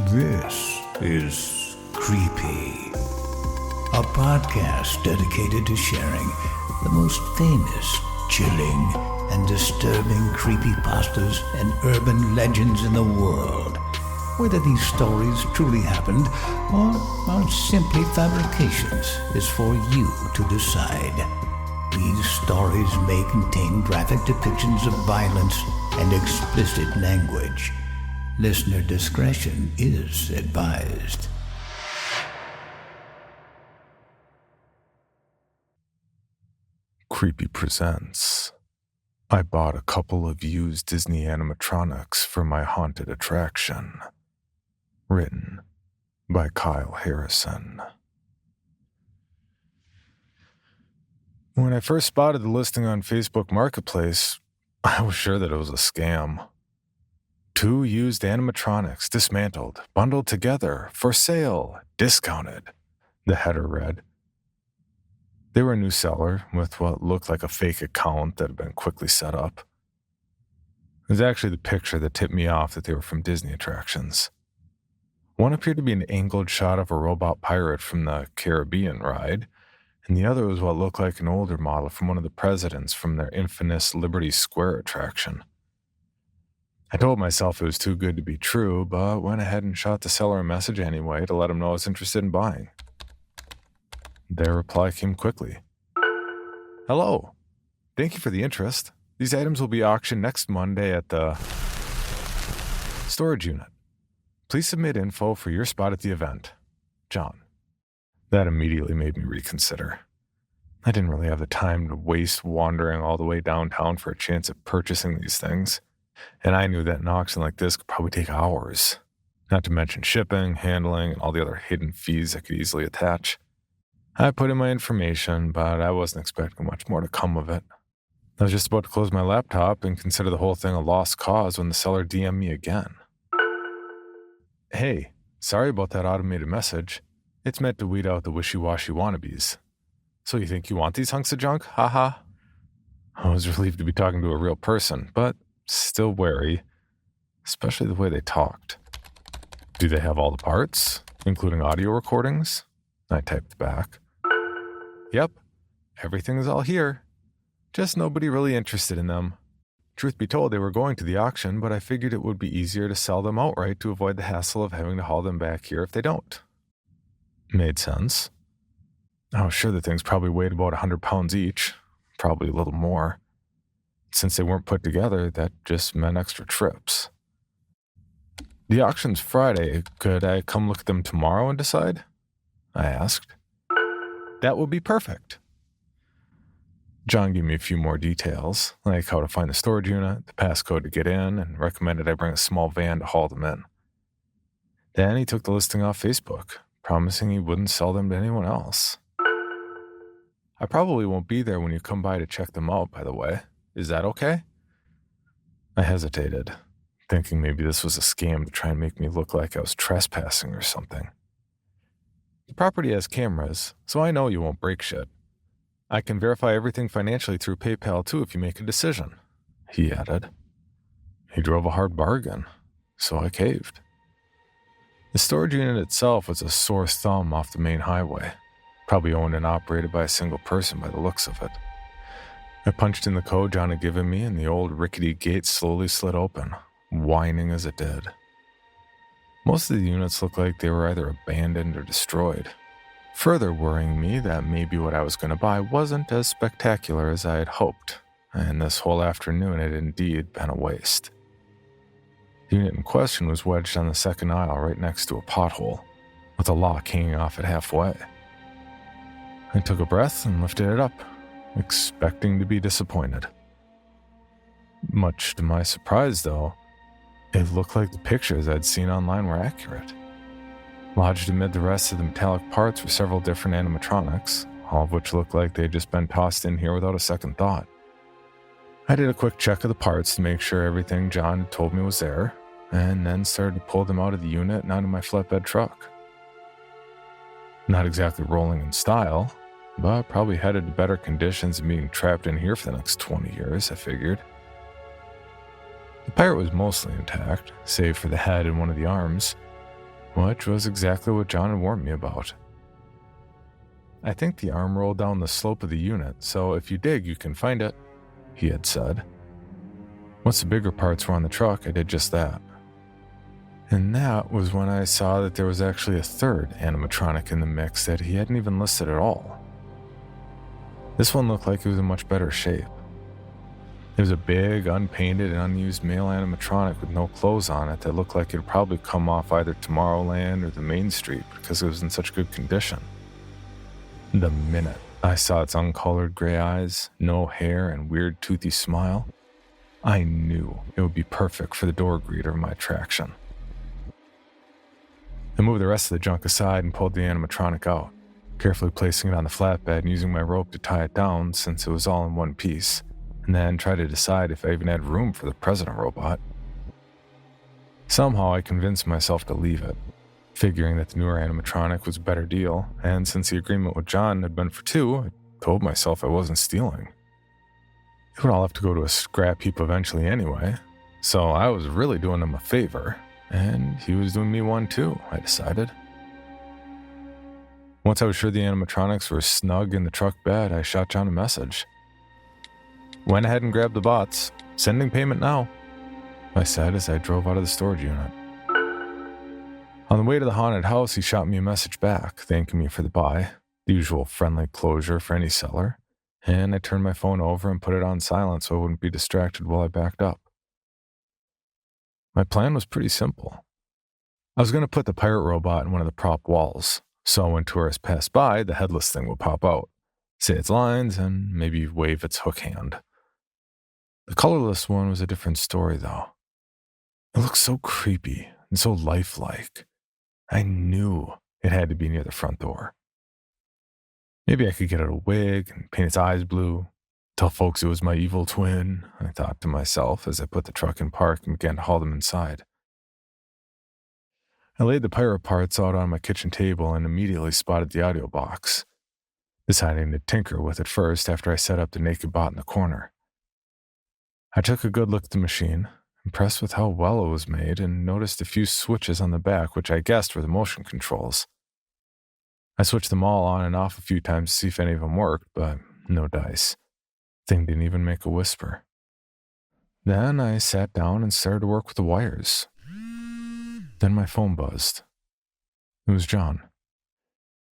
This is Creepy, a podcast dedicated to sharing the most famous, chilling, and disturbing creepypastas and urban legends in the world. Whether these stories truly happened or are simply fabrications is for you to decide. These stories may contain graphic depictions of violence and explicit language. Listener discretion is advised. Creepy presents. I bought a couple of used Disney animatronics for my haunted attraction. Written by Kyle Harrison. When I first spotted the listing on Facebook Marketplace, I was sure that it was a scam. 2 used animatronics, dismantled, bundled together, for sale, discounted, the header read. They were a new seller with what looked like a fake account that had been quickly set up. It was actually the picture that tipped me off that they were from Disney attractions. One appeared to be an angled shot of a robot pirate from the Caribbean ride, and the other was what looked like an older model from one of the presidents from their infamous Liberty Square attraction. I told myself it was too good to be true, but went ahead and shot the seller a message anyway to let him know I was interested in buying. Their reply came quickly. Hello. Thank you for the interest. These items will be auctioned next Monday at the storage unit. Please submit info for your spot at the event. John. That immediately made me reconsider. I didn't really have the time to waste wandering all the way downtown for a chance at purchasing these things, and I knew that an auction like this could probably take hours, not to mention shipping, handling, and all the other hidden fees that could easily attach. I put in my information, but I wasn't expecting much more to come of it. I was just about to close my laptop and consider the whole thing a lost cause when the seller DM'd me again. Hey, sorry about that automated message. It's meant to weed out the wishy-washy wannabes. So you think you want these hunks of junk? Haha. I was relieved to be talking to a real person, but still wary, especially the way they talked. Do they have all the parts, including audio recordings? I typed back. Yep, everything is all here. Just nobody really interested in them. Truth be told, they were going to the auction, but I figured it would be easier to sell them outright to avoid the hassle of having to haul them back here if they don't. Made sense. I was sure the things probably weighed about 100 pounds each, probably a little more. Since they weren't put together, that just meant extra trips. The auction's Friday. Could I come look at them tomorrow and decide? I asked. That would be perfect. John gave me a few more details, like how to find the storage unit, the passcode to get in, and recommended I bring a small van to haul them in. Then he took the listing off Facebook, promising he wouldn't sell them to anyone else. I probably won't be there when you come by to check them out, by the way. Is that okay? I hesitated, thinking maybe this was a scam to try and make me look like I was trespassing or something. The property has cameras, so I know you won't break shit. I can verify everything financially through PayPal too if you make a decision, he added. He drove a hard bargain, so I caved. The storage unit itself was a sore thumb off the main highway, probably owned and operated by a single person by the looks of it. I punched in the code John had given me, and the old rickety gate slowly slid open, whining as it did. Most of the units looked like they were either abandoned or destroyed, further worrying me that maybe what I was going to buy wasn't as spectacular as I had hoped, and this whole afternoon had indeed been a waste. The unit in question was wedged on the second aisle right next to a pothole, with a lock hanging off it halfway. I took a breath and lifted it up, expecting to be disappointed. Much to my surprise, though, it looked like the pictures I'd seen online were accurate. Lodged amid the rest of the metallic parts were several different animatronics, all of which looked like they'd just been tossed in here without a second thought. I did a quick check of the parts to make sure everything John had told me was there, and then started to pull them out of the unit and onto my flatbed truck. Not exactly rolling in style, but probably headed to better conditions than being trapped in here for the next 20 years, I figured. The pirate was mostly intact, save for the head and one of the arms, which was exactly what John had warned me about. "I think the arm rolled down the slope of the unit, so if you dig, you can find it," he had said. Once the bigger parts were on the truck, I did just that. And that was when I saw that there was actually a third animatronic in the mix that he hadn't even listed at all. This one looked like it was in much better shape. It was a big, unpainted, and unused male animatronic with no clothes on it that looked like it would probably come off either Tomorrowland or the Main Street because it was in such good condition. The minute I saw its uncolored gray eyes, no hair, and weird toothy smile, I knew it would be perfect for the door greeter of my attraction. I moved the rest of the junk aside and pulled the animatronic out, carefully placing it on the flatbed and using my rope to tie it down since it was all in one piece, and then tried to decide if I even had room for the president robot. Somehow I convinced myself to leave it, figuring that the newer animatronic was a better deal, and since the agreement with John had been for two, I told myself I wasn't stealing. It would all have to go to a scrap heap eventually anyway, so I was really doing him a favor, and he was doing me one too, I decided. Once I was sure the animatronics were snug in the truck bed, I shot John a message. "Went ahead and grabbed the bots. Sending payment now," I said as I drove out of the storage unit. On the way to the haunted house, he shot me a message back, thanking me for the buy, the usual friendly closure for any seller, and I turned my phone over and put it on silent so I wouldn't be distracted while I backed up. My plan was pretty simple. I was going to put the pirate robot in one of the prop walls, so when tourists passed by, the headless thing would pop out, say its lines, and maybe wave its hook hand. The colorless one was a different story, though. It looked so creepy and so lifelike. I knew it had to be near the front door. Maybe I could get it a wig and paint its eyes blue, tell folks it was my evil twin, I thought to myself as I put the truck in park and began to haul them inside. I laid the pirate parts out on my kitchen table and immediately spotted the audio box, deciding to tinker with it first after I set up the naked bot in the corner. I took a good look at the machine, impressed with how well it was made, and noticed a few switches on the back which I guessed were the motion controls. I switched them all on and off a few times to see if any of them worked, but no dice. Thing didn't even make a whisper. Then I sat down and started to work with the wires. Then my phone buzzed. It was John.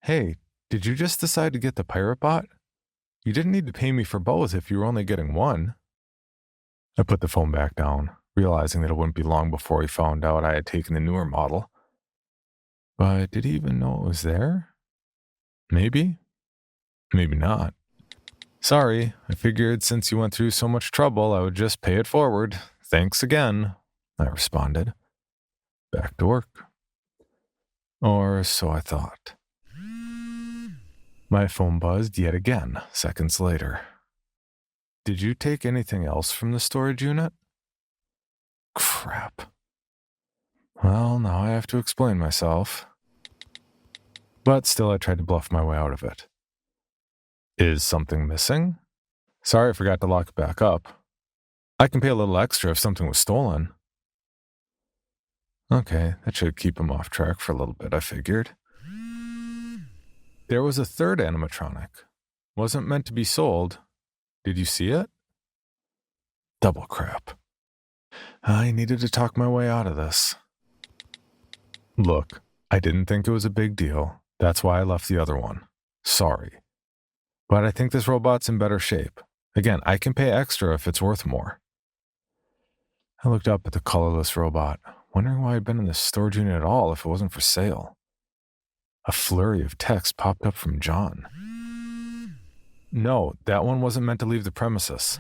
"Hey, did you just decide to get the pirate bot? You didn't need to pay me for both if you were only getting one." I put the phone back down, realizing that it wouldn't be long before he found out I had taken the newer model. But did he even know it was there? Maybe. Maybe not. "Sorry, I figured since you went through so much trouble, I would just pay it forward. Thanks again," I responded. Back to work. Or so I thought. My phone buzzed yet again, seconds later. "Did you take anything else from the storage unit?" Crap. Well, now I have to explain myself. But still, I tried to bluff my way out of it. "Is something missing? Sorry I forgot to lock it back up. I can pay a little extra if something was stolen." Okay, that should keep him off track for a little bit, I figured. There was a third animatronic. Wasn't meant to be sold. Did you see it? Double crap. I needed to talk my way out of this. Look, I didn't think it was a big deal. That's why I left the other one. Sorry. But I think this robot's in better shape. Again, I can pay extra if it's worth more. I looked up at the colorless robot, wondering why I'd been in the storage unit at all if it wasn't for sale. A flurry of text popped up from John. "No, that one wasn't meant to leave the premises.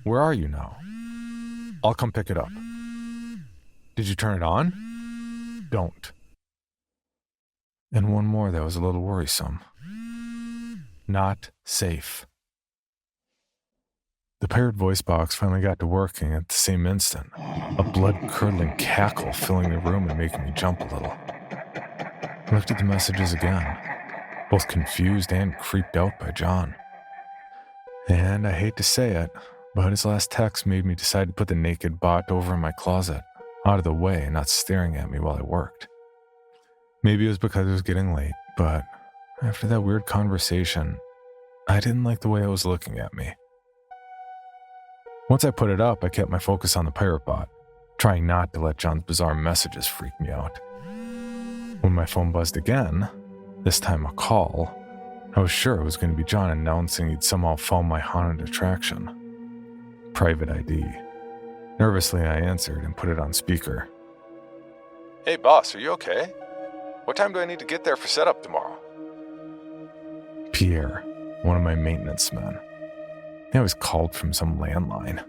Where are you now? I'll come pick it up. Did you turn it on? Don't." And one more that was a little worrisome. "Not safe." The pirate voice box finally got to working at the same instant, a blood-curdling cackle filling the room and making me jump a little. I looked at the messages again, both confused and creeped out by John. And I hate to say it, but his last text made me decide to put the naked bot over in my closet, out of the way and not staring at me while I worked. Maybe it was because it was getting late, but after that weird conversation, I didn't like the way it was looking at me. Once I put it up, I kept my focus on the pirate bot, trying not to let John's bizarre messages freak me out. When my phone buzzed again, this time a call, I was sure it was going to be John announcing he'd somehow found my haunted attraction. Private ID. Nervously, I answered and put it on speaker. Hey boss, are you okay? What time do I need to get there for setup tomorrow? Pierre, one of my maintenance men. He always called from some landline.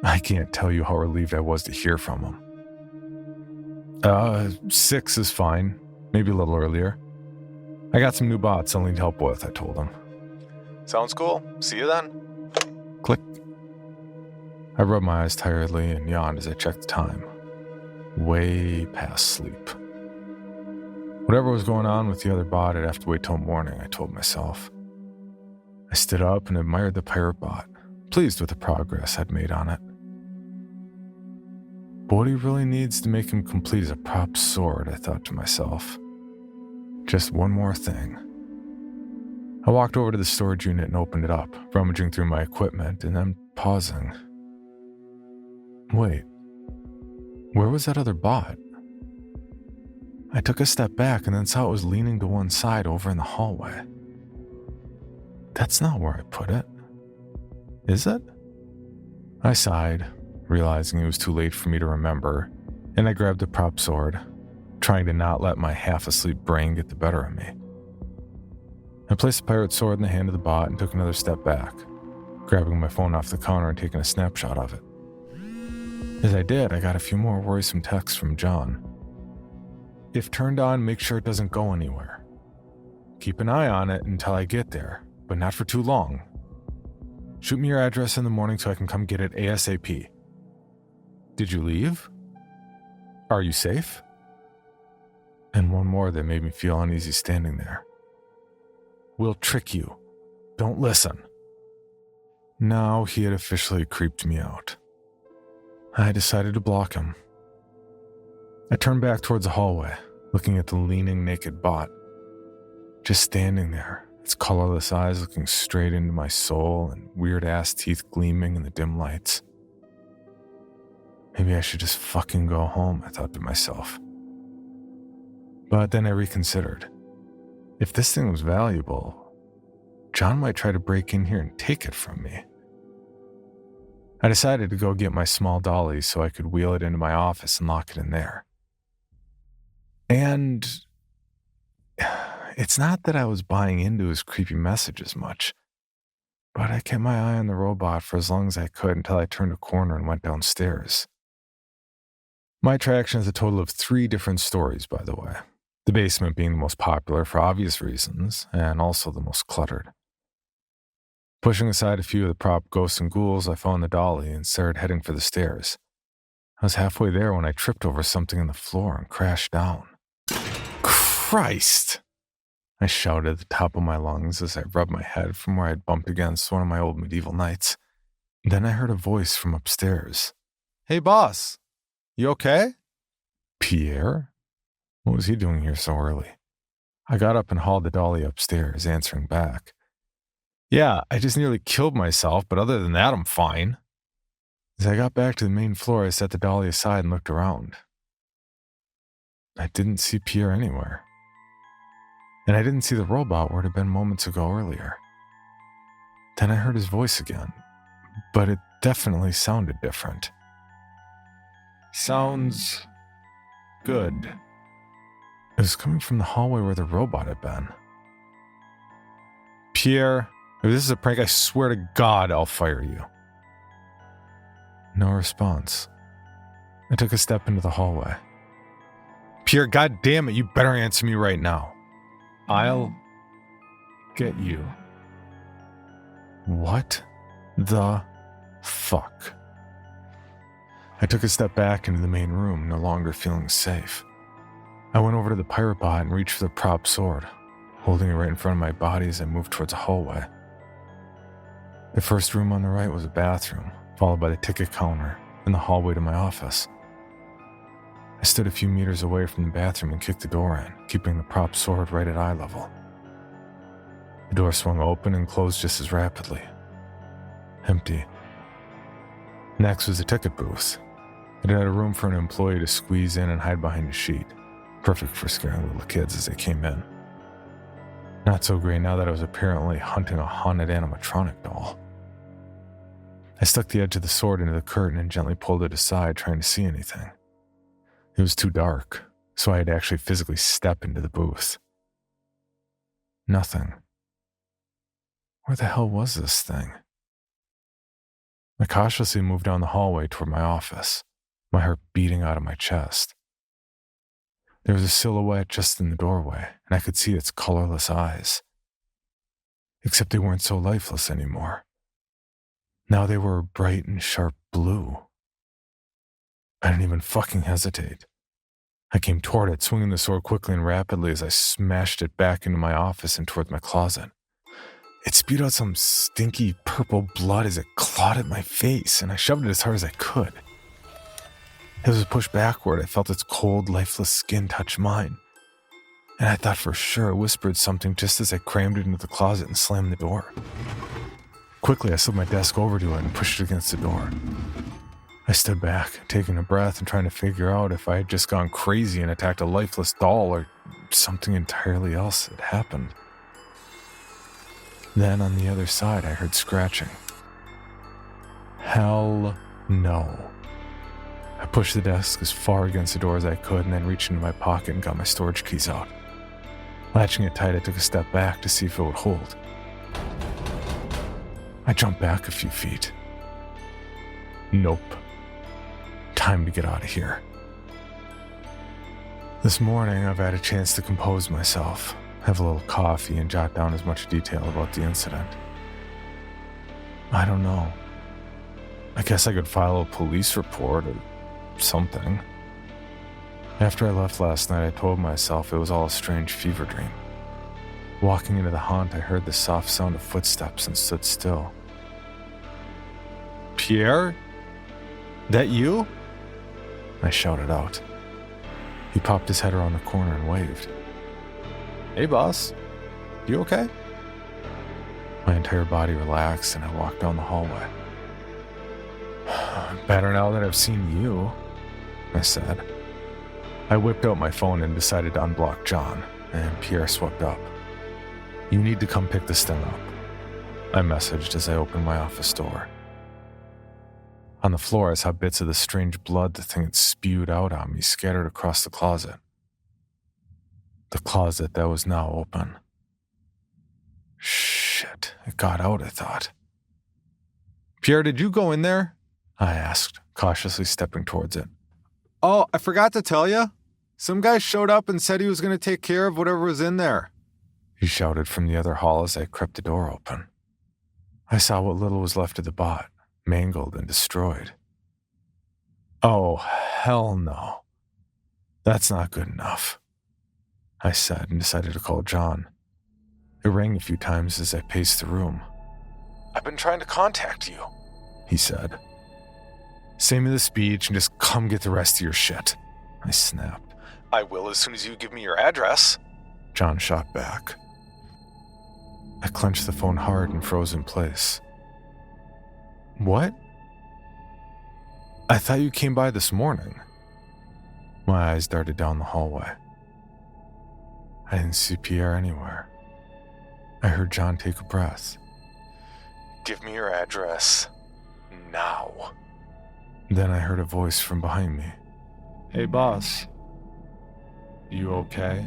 I can't tell you how relieved I was to hear from him. 6 is fine. Maybe a little earlier. I got some new bots I'll need help with, I told him. Sounds cool. See you then. Click. I rubbed my eyes tiredly and yawned as I checked the time. Way past sleep. Whatever was going on with the other bot, I'd have to wait till morning, I told myself. I stood up and admired the pirate bot, pleased with the progress I'd made on it. But what he really needs to make him complete is a prop sword, I thought to myself. Just one more thing. I walked over to the storage unit and opened it up, rummaging through my equipment and then pausing. Wait, where was that other bot? I took a step back and then saw it was leaning to one side over in the hallway. That's not where I put it. Is it? I sighed, realizing it was too late for me to remember, and I grabbed the prop sword, trying to not let my half-asleep brain get the better of me. I placed the pirate sword in the hand of the bot and took another step back, grabbing my phone off the counter and taking a snapshot of it. As I did, I got a few more worrisome texts from John. If turned on, make sure it doesn't go anywhere. Keep an eye on it until I get there, but not for too long. Shoot me your address in the morning so I can come get it ASAP. Did you leave? Are you safe? And one more that made me feel uneasy standing there. We'll trick you. Don't listen. Now he had officially creeped me out. I decided to block him. I turned back towards the hallway, looking at the leaning naked bot. Just standing there, its colorless eyes looking straight into my soul and weird-ass teeth gleaming in the dim lights. Maybe I should just fucking go home, I thought to myself. But then I reconsidered. If this thing was valuable, John might try to break in here and take it from me. I decided to go get my small dolly so I could wheel it into my office and lock it in there. And it's not that I was buying into his creepy messages much, but I kept my eye on the robot for as long as I could until I turned a corner and went downstairs. My attraction is a total of 3 different stories, by the way. The basement being the most popular for obvious reasons, and also the most cluttered. Pushing aside a few of the prop ghosts and ghouls, I found the dolly and started heading for the stairs. I was halfway there when I tripped over something on the floor and crashed down. Christ! I shouted at the top of my lungs as I rubbed my head from where I'd bumped against one of my old medieval knights. Then I heard a voice from upstairs. Hey boss, you okay? Pierre? What was he doing here so early? I got up and hauled the dolly upstairs, answering back. Yeah, I just nearly killed myself, but other than that, I'm fine. As I got back to the main floor, I set the dolly aside and looked around. I didn't see Pierre anywhere. And I didn't see the robot where it had been moments ago earlier. Then I heard his voice again, but it definitely sounded different. Sounds good. It was coming from the hallway where the robot had been. Pierre, if this is a prank, I swear to God I'll fire you. No response. I took a step into the hallway. Pierre, goddammit, you better answer me right now. I'll get you. What the fuck? I took a step back into the main room, no longer feeling safe. I went over to the pirate bot and reached for the prop sword, holding it right in front of my body as I moved towards the hallway. The first room on the right was a bathroom, followed by the ticket counter and the hallway to my office. I stood a few meters away from the bathroom and kicked the door in, keeping the prop sword right at eye level. The door swung open and closed just as rapidly. Empty. Next was the ticket booth. It had a room for an employee to squeeze in and hide behind a sheet, perfect for scaring little kids as they came in. Not so great now that I was apparently hunting a haunted animatronic doll. I stuck the edge of the sword into the curtain and gently pulled it aside, trying to see anything. It was too dark, so I had to actually physically step into the booth. Nothing. Where the hell was this thing? I cautiously moved down the hallway toward my office, my heart beating out of my chest. There was a silhouette just in the doorway, and I could see its colorless eyes. Except they weren't so lifeless anymore. Now they were bright and sharp blue. I didn't even fucking hesitate. I came toward it, swinging the sword quickly and rapidly as I smashed it back into my office and toward my closet. It spewed out some stinky purple blood as it clawed at my face, and I shoved it as hard as I could. As it was pushed backward, I felt its cold, lifeless skin touch mine, and I thought for sure it whispered something just as I crammed it into the closet and slammed the door. Quickly, I slid my desk over to it and pushed it against the door. I stood back, taking a breath and trying to figure out if I had just gone crazy and attacked a lifeless doll or something entirely else had happened. Then on the other side, I heard scratching. Hell no. I pushed the desk as far against the door as I could and then reached into my pocket and got my storage keys out. Latching it tight, I took a step back to see if it would hold. I jumped back a few feet. Nope. Time to get out of here. This morning, I've had a chance to compose myself, have a little coffee, and jot down as much detail about the incident. I don't know. I guess I could file a police report or something. After I left last night, I told myself it was all a strange fever dream. Walking into the haunt, I heard the soft sound of footsteps and stood still. Pierre? That you? I shouted out. He popped his head around the corner and waved. Hey, boss. You okay? My entire body relaxed and I walked down the hallway. Better now that I've seen you, I said. I whipped out my phone and decided to unblock John, and Pierre swept up. You need to come pick this thing up, I messaged as I opened my office door. On the floor, I saw bits of the strange blood the thing had spewed out on me scattered across the closet. The closet that was now open. Shit, it got out, I thought. Pierre, did you go in there? I asked, cautiously stepping towards it. Oh, I forgot to tell you. Some guy showed up and said he was going to take care of whatever was in there. He shouted from the other hall as I crept the door open. I saw what little was left of the bot, mangled and destroyed. Oh, hell no. That's not good enough, I said and decided to call John. It rang a few times as I paced the room. I've been trying to contact you, he said. Say me the speech and just come get the rest of your shit, I snapped. I will as soon as you give me your address, John shot back. I clenched the phone hard and froze in place. What? I thought you came by this morning. My eyes darted down the hallway. I didn't see Pierre anywhere. I heard John take a breath. Give me your address. Now. Then I heard a voice from behind me. Hey, boss. You okay?